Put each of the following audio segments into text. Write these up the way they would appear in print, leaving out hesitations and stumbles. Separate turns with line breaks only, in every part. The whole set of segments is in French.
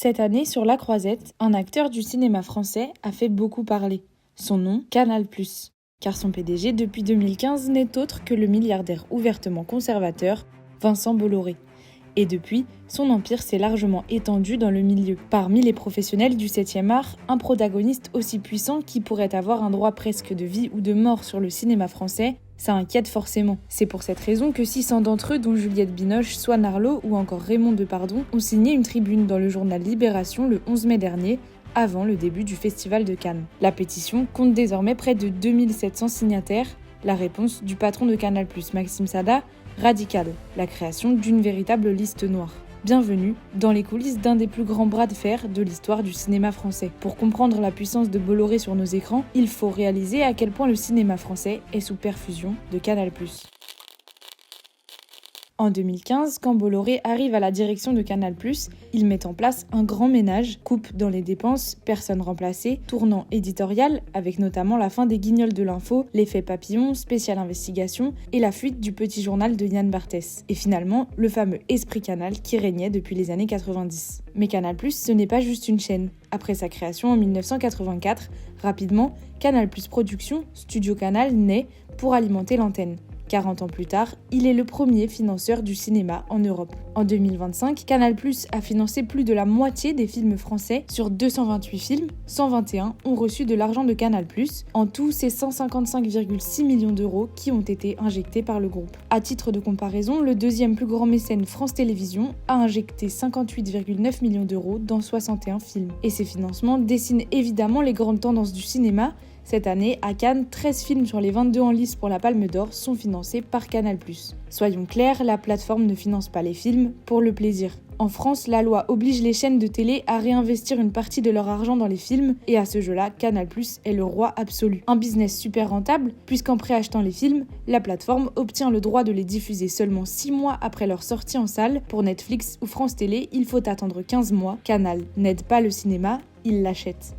Cette année, sur La Croisette, un acteur du cinéma français a fait beaucoup parler. Son nom, Canal+. Car son PDG, depuis 2015, n'est autre que le milliardaire ouvertement conservateur, Vincent Bolloré. Et depuis, son empire s'est largement étendu dans le milieu. Parmi les professionnels du 7e art, un protagoniste aussi puissant qui pourrait avoir un droit presque de vie ou de mort sur le cinéma français, ça inquiète forcément. C'est pour cette raison que 600 d'entre eux, dont Juliette Binoche, Swan Arlo ou encore Raymond Depardon, ont signé une tribune dans le journal Libération le 11 mai dernier, avant le début du Festival de Cannes. La pétition compte désormais près de 2700 signataires. La réponse du patron de Canal+, Maxime Sada, radicale, la création d'une véritable liste noire. Bienvenue dans les coulisses d'un des plus grands bras de fer de l'histoire du cinéma français. Pour comprendre la puissance de Bolloré sur nos écrans, il faut réaliser à quel point le cinéma français est sous perfusion de Canal+. En 2015, quand Bolloré arrive à la direction de Canal+, il met en place un grand ménage, coupe dans les dépenses, personnes remplacées, tournant éditorial, avec notamment la fin des Guignols de l'info, l'effet papillon, spécial investigation et la fuite du petit journal de Yann Barthès. Et finalement, le fameux esprit Canal qui régnait depuis les années 90. Mais Canal+, ce n'est pas juste une chaîne. Après sa création en 1984, rapidement, Canal+ Productions, Studio Canal, naît pour alimenter l'antenne. 40 ans plus tard, il est le premier financeur du cinéma en Europe. En 2025, Canal+ a financé plus de la moitié des films français. Sur 228 films, 121 ont reçu de l'argent de Canal+. En tout, c'est 155,6 millions d'euros qui ont été injectés par le groupe. À titre de comparaison, le deuxième plus grand mécène France Télévisions a injecté 58,9 millions d'euros dans 61 films. Et ces financements dessinent évidemment les grandes tendances du cinéma. Cette année, à Cannes, 13 films sur les 22 en lice pour la Palme d'Or sont financés par Canal+. Soyons clairs, la plateforme ne finance pas les films pour le plaisir. En France, la loi oblige les chaînes de télé à réinvestir une partie de leur argent dans les films, et à ce jeu-là, Canal+ est le roi absolu. Un business super rentable, puisqu'en préachetant les films, la plateforme obtient le droit de les diffuser seulement 6 mois après leur sortie en salle. Pour Netflix ou France Télé, il faut attendre 15 mois. Canal n'aide pas le cinéma, il l'achète.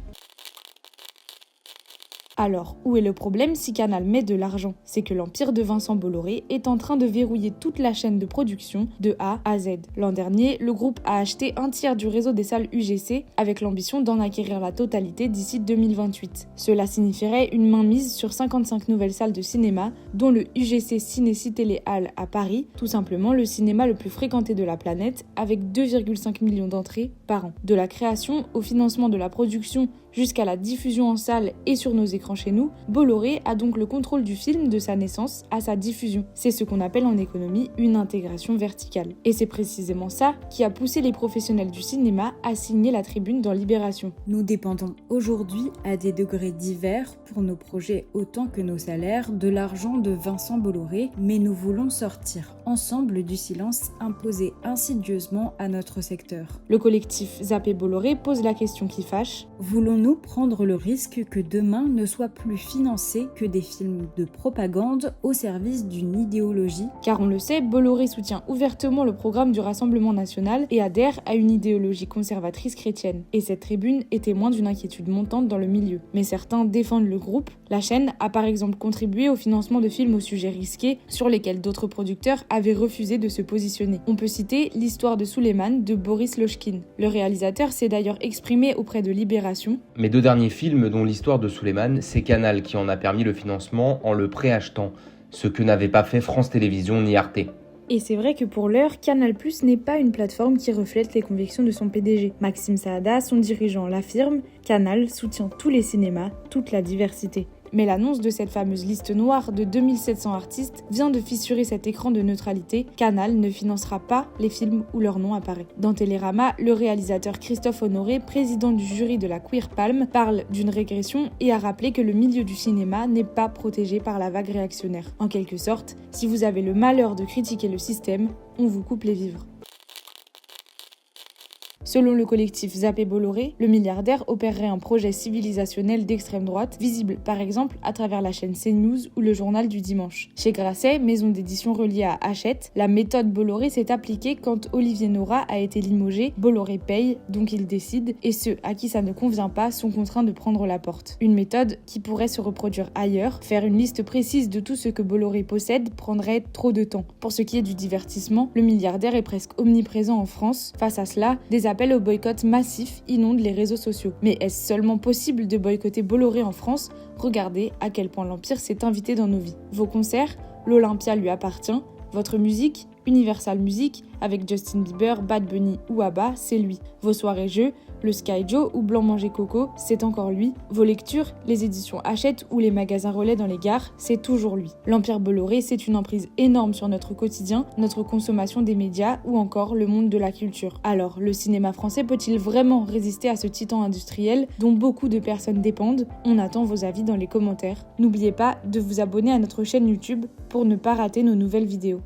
Alors, où est le problème si Canal met de l'argent ? C'est que l'empire de Vincent Bolloré est en train de verrouiller toute la chaîne de production de A à Z. L'an dernier, le groupe a acheté un tiers du réseau des salles UGC avec l'ambition d'en acquérir la totalité d'ici 2028. Cela signifierait une mainmise sur 55 nouvelles salles de cinéma, dont le UGC Ciné-Cité Les Halles à Paris, tout simplement le cinéma le plus fréquenté de la planète, avec 2,5 millions d'entrées par an. De la création au financement de la production jusqu'à la diffusion en salle et sur nos écrans chez nous, Bolloré a donc le contrôle du film de sa naissance à sa diffusion. C'est ce qu'on appelle en économie une intégration verticale. Et c'est précisément ça qui a poussé les professionnels du cinéma à signer la tribune dans Libération.
Nous dépendons aujourd'hui, à des degrés divers, pour nos projets autant que nos salaires, de l'argent de Vincent Bolloré, mais nous voulons sortir ensemble du silence imposé insidieusement à notre secteur.
Le collectif Zappé Bolloré pose la question qui fâche.
Voulons-nous prendre le risque que demain ne soit plus financé que des films de propagande au service d'une idéologie ?
Car on le sait, Bolloré soutient ouvertement le programme du Rassemblement national et adhère à une idéologie conservatrice chrétienne. Et cette tribune est témoin d'une inquiétude montante dans le milieu. Mais certains défendent le groupe. La chaîne a par exemple contribué au financement de films au sujet risqué sur lesquels d'autres producteurs avaient refusé de se positionner. On peut citer l'histoire de Souleymane de Boris Lochkin. Le réalisateur s'est d'ailleurs exprimé auprès de Libération.
Mes 2 derniers films, dont l'histoire de Souleymane, c'est Canal qui en a permis le financement en le préachetant, ce que n'avaient pas fait France Télévisions ni Arte.
Et c'est vrai que pour l'heure, Canal+ n'est pas une plateforme qui reflète les convictions de son PDG. Maxime Saada, son dirigeant, l'affirme, Canal soutient tous les cinémas, toute la diversité. Mais l'annonce de cette fameuse liste noire de 2700 artistes vient de fissurer cet écran de neutralité. Canal ne financera pas les films où leur nom apparaît. Dans Télérama, le réalisateur Christophe Honoré, président du jury de la Queer Palm, parle d'une régression et a rappelé que le milieu du cinéma n'est pas protégé par la vague réactionnaire. En quelque sorte, si vous avez le malheur de critiquer le système, on vous coupe les vivres. Selon le collectif Zappé Bolloré, le milliardaire opérerait un projet civilisationnel d'extrême droite, visible par exemple à travers la chaîne CNews ou le journal du dimanche. Chez Grasset, maison d'édition reliée à Hachette, la méthode Bolloré s'est appliquée quand Olivier Nora a été limogé. Bolloré paye, donc il décide, et ceux à qui ça ne convient pas sont contraints de prendre la porte. Une méthode qui pourrait se reproduire ailleurs. Faire une liste précise de tout ce que Bolloré possède prendrait trop de temps. Pour ce qui est du divertissement, le milliardaire est presque omniprésent en France. Face à cela, des appels au boycott massif inondent les réseaux sociaux. Mais est-ce seulement possible de boycotter Bolloré en France ? Regardez à quel point l'Empire s'est invité dans nos vies. Vos concerts, l'Olympia lui appartient. Votre musique, Universal Music, avec Justin Bieber, Bad Bunny ou ABBA, c'est lui. Vos soirées-jeux, le Sky Joe ou Blanc Manger Coco, c'est encore lui. Vos lectures, les éditions Hachette ou les magasins relais dans les gares, c'est toujours lui. L'Empire Bolloré, c'est une emprise énorme sur notre quotidien, notre consommation des médias ou encore le monde de la culture. Alors, le cinéma français peut-il vraiment résister à ce titan industriel dont beaucoup de personnes dépendent ? On attend vos avis dans les commentaires. N'oubliez pas de vous abonner à notre chaîne YouTube pour ne pas rater nos nouvelles vidéos.